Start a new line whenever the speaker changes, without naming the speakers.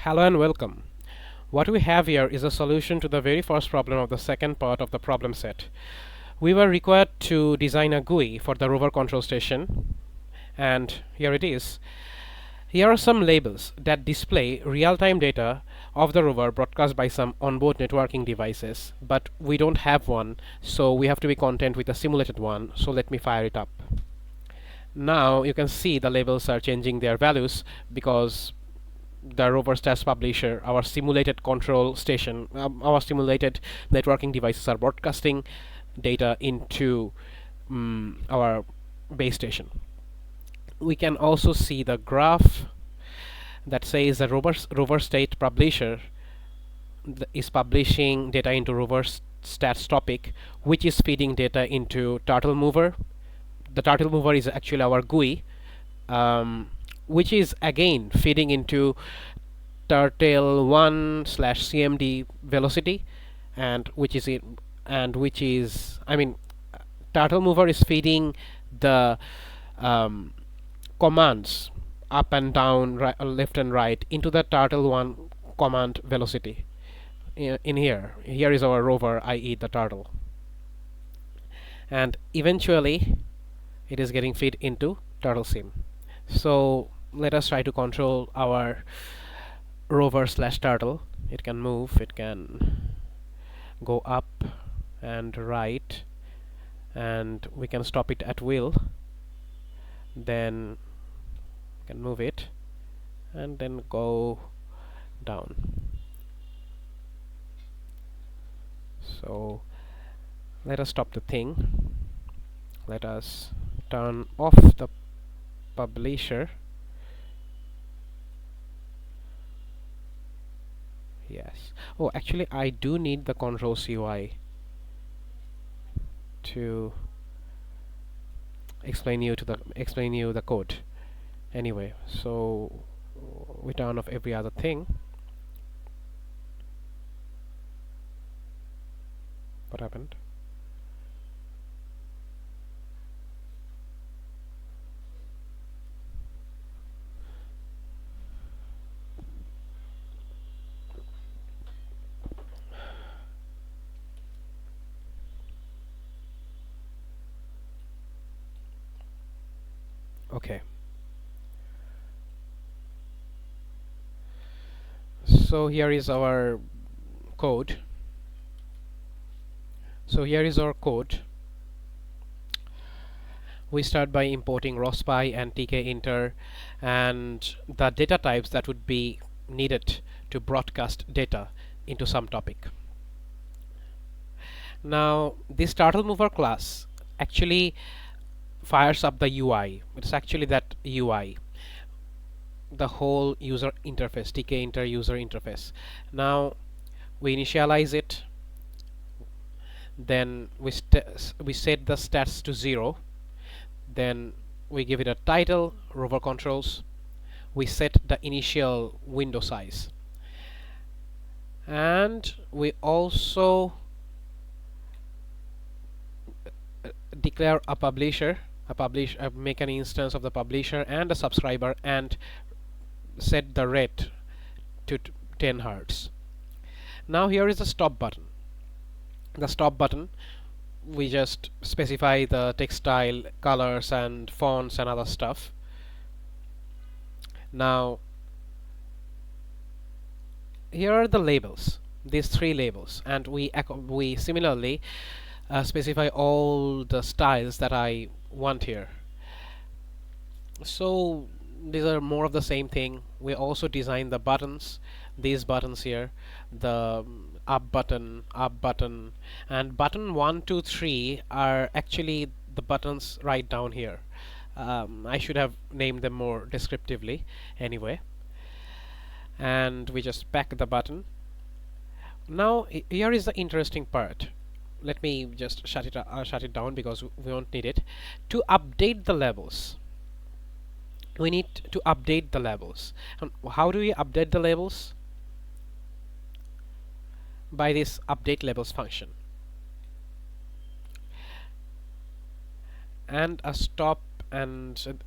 Hello and welcome. What we have here is a solution to the very first problem of the second part of the problem set. We were required to design a GUI for the rover control station, and here it is. Here are some labels that display real-time data of the rover broadcast by some onboard networking devices, but we don't have one, so we have to be content with a simulated one. So let me fire it up. Now you can see the labels are changing their values because the rover stats publisher, our simulated control station, our simulated networking devices are broadcasting data into our base station. We can also see the graph that says the rover state publisher is publishing data into rover stats topic, which is feeding data into turtle mover. The turtle mover is actually our GUI, which is again feeding into turtle1/cmd velocity, and which is turtle mover is feeding the commands up and down, left and right into the turtle1 command velocity. In here is our rover, i.e. the turtle, and eventually it is getting fed into turtle sim. So let us try to control our rover/turtle. It can move, it can go up and right, and we can stop it at will. Then we can move it and then go down. So let us stop the thing. Let us turn off the publisher. Yes. Oh, actually I do need the controls UI to explain you the code. Anyway, so we turn off every other thing. What happened? Okay. So here is our code. We start by importing rospi and tkinter and the data types that would be needed to broadcast data into some topic. Now this turtle mover class actually fires up the UI. It's actually that UI, the whole user interface, tkinter user interface. Now we initialize it, then we set the stats to 0, then we give it a title, rover controls, we set the initial window size, and we also declare a publisher, make an instance of the publisher and a subscriber, and set the rate to 10 Hertz. Now here is the stop button. The stop button, we just specify the text style, colors and fonts and other stuff. Now here are the labels, these 3 labels, and we similarly specify all the styles that I want here. So these are more of the same thing. We also design the buttons, these buttons here, the up button, and button 1, 2, 3 are actually the buttons right down here. I should have named them more descriptively anyway. And we just pack the button. Now here is the interesting part. Let me just shut it down because we won't need it. To update the labels, we need to update the labels. And how do we update the labels? By this update labels function, and a stop and